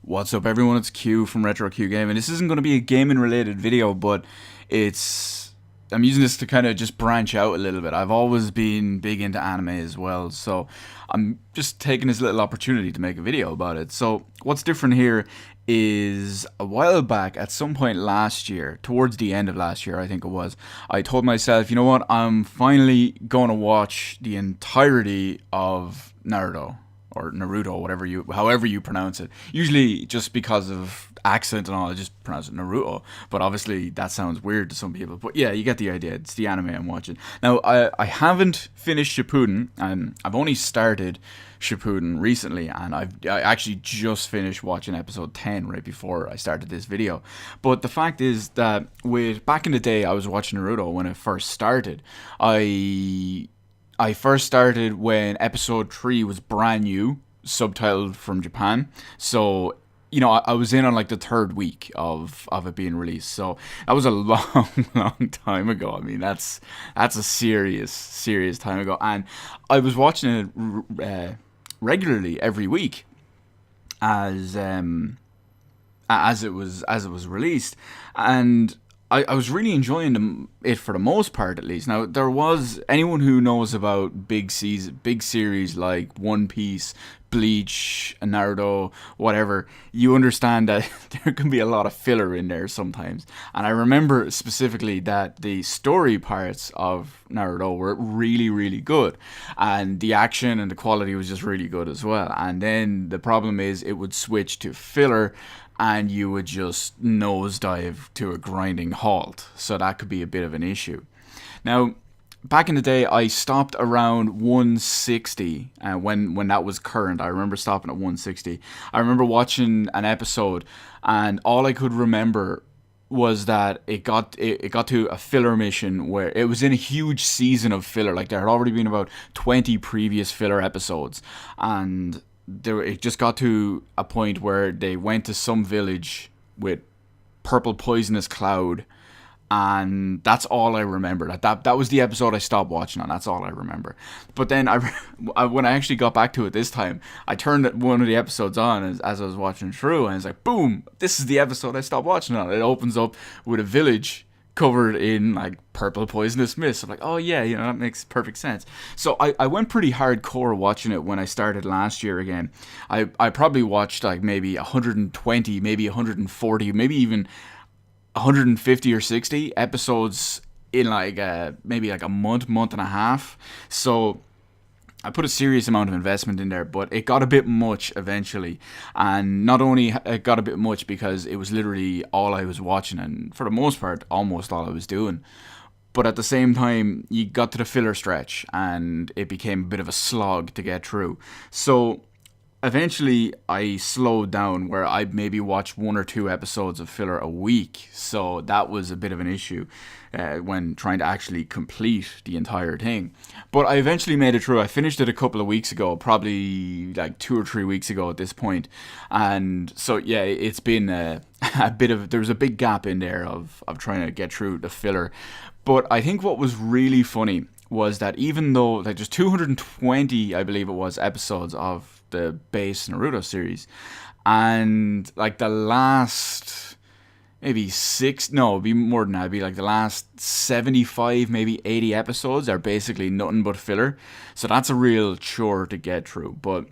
What's up, everyone? It's Q from Retro Q Gaming. This isn't going to be a gaming related video, but I'm using this to kind of just branch out a little bit. I've always been big into anime as well, so I'm just taking this little opportunity to make a video about it. So what's different here is a while back, at some point last year, towards the end of last year, I think it was, I told myself, you know what, I'm finally going to watch the entirety of Naruto. Or Naruto, however you pronounce it. Usually, just because of accent and all, I just pronounce it Naruto. But obviously, that sounds weird to some people. But yeah, you get the idea. It's the anime I'm watching. Now, I haven't finished Shippudden, and I've only started Shippudden recently, and I actually just finished watching episode 10 right before I started this video. But the fact is that back in the day, I was watching Naruto when it first started. I first started when episode 3 was brand new, subtitled from Japan. So, I was in on like the third week of it being released. So that was a long, long time ago. I mean, that's a serious time ago. And I was watching it regularly every week as it was released. And I was really enjoying it for the most part, at least. Now, there was anyone who knows about big series like One Piece, Bleach, Naruto, whatever. You understand that there can be a lot of filler in there sometimes. And I remember specifically that the story parts of Naruto were really, really good, and the action and the quality was just really good as well. And then the problem is it would switch to filler, and you would just nosedive to a grinding halt. So that could be a bit of an issue. Now, back in the day, I stopped around 160 when that was current. I remember stopping at 160. I remember watching an episode, and all I could remember was that it got to a filler mission where it was in a huge season of filler. Like, there had already been about 20 previous filler episodes, and it just got to a point where they went to some village with purple poisonous cloud, and that's all I remember. That was the episode I stopped watching on. That's all I remember. But then when I actually got back to it this time, I turned one of the episodes on as I was watching through, and it's like, boom, this is the episode I stopped watching on. It opens up with a village covered in like purple poisonous mist. I'm like, oh yeah, that makes perfect sense. So I went pretty hardcore watching it when I started last year again. I probably watched like maybe 120, maybe 140, maybe even 150 or 60 episodes in like maybe like a month and a half. So I put a serious amount of investment in there, but it got a bit much eventually. And not only it got a bit much because it was literally all I was watching, and for the most part, almost all I was doing. But at the same time, you got to the filler stretch, and it became a bit of a slog to get through. So eventually, I slowed down where I maybe watched 1 or 2 episodes of filler a week. So that was a bit of an issue when trying to actually complete the entire thing. But I eventually made it through. I finished it a couple of weeks ago, probably like 2 or 3 weeks ago at this point. And so, yeah, it's been a bit of, there was a big gap in there of trying to get through the filler. But I think what was really funny was that even though like there's 220, I believe it was, episodes of the base Naruto series, and like the last maybe it'd be more than that, it'd be like the last 75, maybe 80 episodes are basically nothing but filler. So that's a real chore to get through. But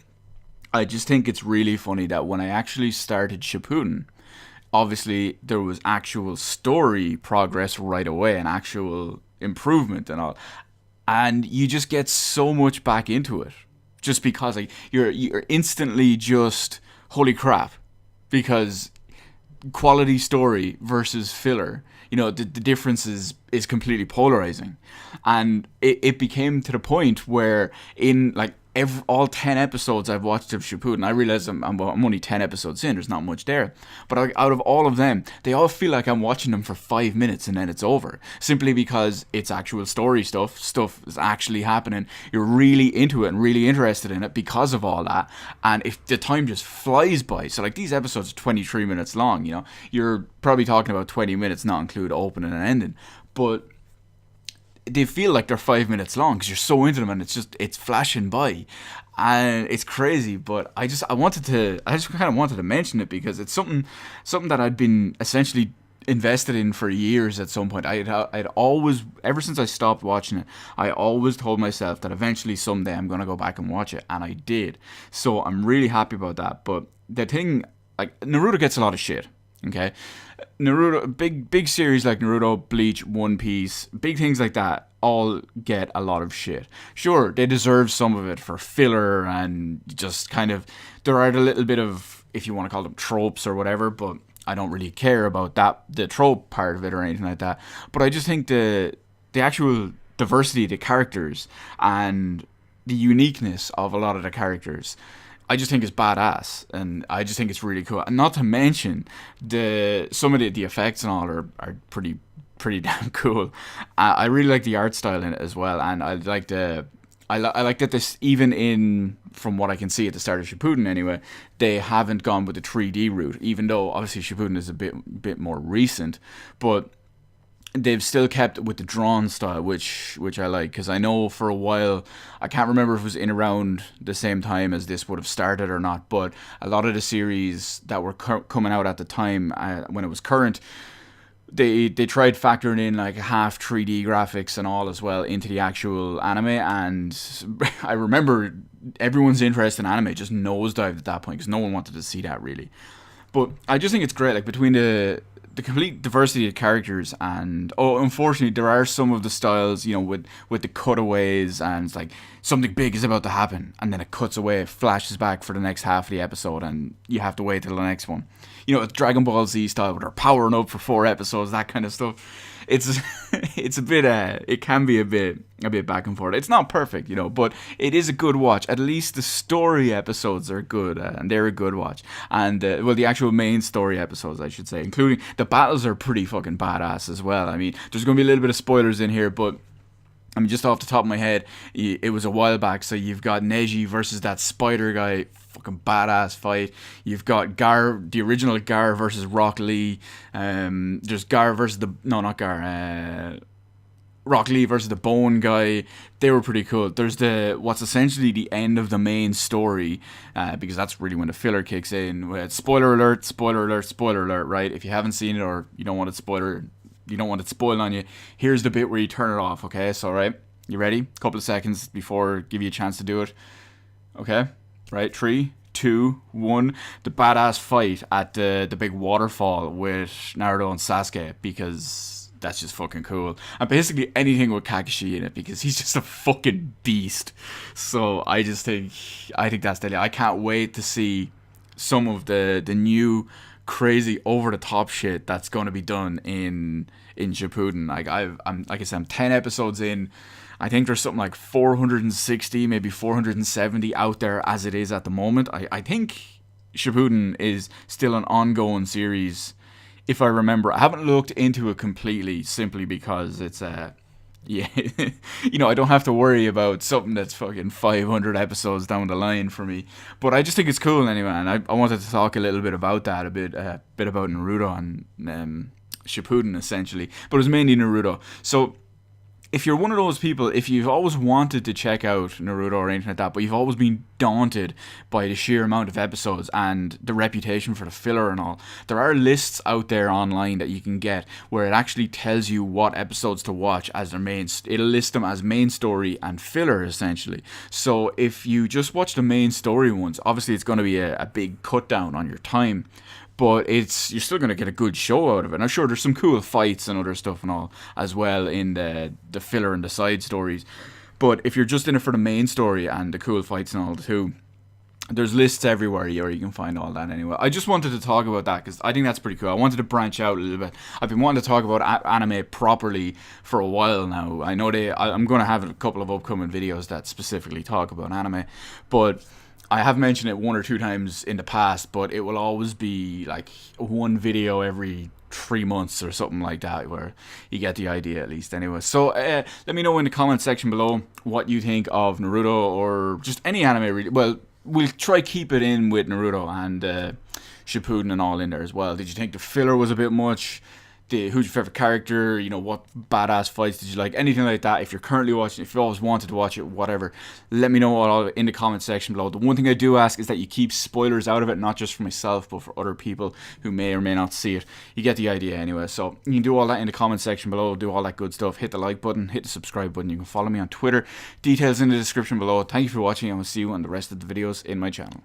I just think it's really funny that when I actually started Shippuden, obviously there was actual story progress right away and actual improvement and all, and you just get so much back into it just because like you're instantly just holy crap, because quality story versus filler, the difference is completely polarizing. And it became to the point where in like all 10 episodes I've watched of Shippuden, I realize I'm only 10 episodes in, there's not much there, but out of all of them, they all feel like I'm watching them for 5 minutes and then it's over, simply because it's actual story stuff is actually happening. You're really into it and really interested in it because of all that, and if the time just flies by. So like these episodes are 23 minutes long, you're probably talking about 20 minutes, not include opening and ending, but they feel like they're 5 minutes long because you're so into them and it's flashing by. and it's crazy. But I just kind of wanted to mention it because it's something that I'd been essentially invested in for years. At some point, I'd always, ever since I stopped watching it, I always told myself that eventually someday I'm gonna go back and watch it, and I did. So I'm really happy about that. But the thing, like, Naruto gets a lot of shit. Okay, Naruto, big series like Naruto, Bleach, One Piece, big things like that all get a lot of shit. Sure, they deserve some of it for filler and just kind of, there are a little bit of, if you want to call them tropes or whatever, but I don't really care about that, the trope part of it or anything like that. But I just think the actual diversity of the characters and the uniqueness of a lot of the characters, I just think it's badass, and I just think it's really cool. And not to mention some of the effects and all are pretty damn cool. I really like the art style in it as well, and I like that this, even in, from what I can see at the start of Shippuden anyway, they haven't gone with the 3D route, even though obviously Shippuden is a bit more recent, but they've still kept with the drawn style, which I like, because I know for a while, I can't remember if it was in around the same time as this would have started or not, but a lot of the series that were coming out at the time, when it was current, they tried factoring in like half 3D graphics and all as well into the actual anime, and I remember everyone's interest in anime just nosedived at that point because no one wanted to see that really. But I just think it's great, like, between the complete diversity of characters, and unfortunately there are some of the styles, with the cutaways, and it's like something big is about to happen and then it cuts away, it flashes back for the next half of the episode and you have to wait till the next one. It's Dragon Ball Z style where they're powering up for 4 episodes, that kind of stuff. It's it's a bit it can be a bit back and forth. It's not perfect, but it is a good watch. At least the story episodes are good, and they're a good watch. And the actual main story episodes, I should say, including the battles, are pretty fucking badass as well. I mean, there's going to be a little bit of spoilers in here, but I mean, just off the top of my head, it was a while back, so you've got Neji versus that spider guy, fucking badass fight. You've got Gar, the original Gar versus Rock Lee. There's Gar versus Rock Lee versus the Bone guy. They were pretty cool. There's what's essentially the end of the main story, because that's really when the filler kicks in. Spoiler alert, spoiler alert, spoiler alert, right? If you haven't seen it or you don't want it spoiled on you, here's the bit where you turn it off, okay? So, right, you ready? Couple of seconds before, give you a chance to do it. Okay, right, 3, 2, 1. The badass fight at the big waterfall with Naruto and Sasuke, because that's just fucking cool. And basically anything with Kakashi in it, because he's just a fucking beast. So I think that's deadly. I can't wait to see some of the new crazy over the top shit that's going to be done in Shippuden. Like, I'm 10 episodes in. I think there's something like 460, maybe 470 out there as it is at the moment. I think Shippuden is still an ongoing series, if I remember. I haven't looked into it completely, simply because it's yeah, I don't have to worry about something that's fucking 500 episodes down the line for me. But I just think it's cool anyway, and I wanted to talk a little bit about that, a bit about Naruto and Shippuden essentially. But it was mainly Naruto. So if you're one of those people, if you've always wanted to check out Naruto or anything like that, but you've always been daunted by the sheer amount of episodes and the reputation for the filler and all, there are lists out there online that you can get where it actually tells you what episodes to watch as their main. It'll list them as main story and filler, essentially. So if you just watch the main story ones, obviously it's going to be a big cut down on your time, but you're still going to get a good show out of it. And I'm sure there's some cool fights and other stuff and all as well in the filler and the side stories. But if you're just in it for the main story and the cool fights and all too, there's lists everywhere where you can find all that anyway. I just wanted to talk about that because I think that's pretty cool. I wanted to branch out a little bit. I've been wanting to talk about anime properly for a while now. I know I'm going to have a couple of upcoming videos that specifically talk about anime, but I have mentioned it 1 or 2 times in the past, but it will always be like one video every 3 months or something like that, where you get the idea at least anyway. So let me know in the comment section below what you think of Naruto or just any anime really. Well, we'll try keep it in with Naruto and Shippuden and all in there as well. Did you think the filler was a bit much? who's your favorite character, you know, what badass fights did you like, anything like that. If you're currently watching, if you always wanted to watch it, whatever, let me know all in the comment section below. The one thing I do ask is that you keep spoilers out of it, not just for myself, but for other people who may or may not see it. You get the idea anyway. So you can do all that in the comment section below, do all that good stuff. Hit the like button, hit the subscribe button. You can follow me on Twitter. Details in the description below. Thank you for watching, and we'll see you on the rest of the videos in my channel.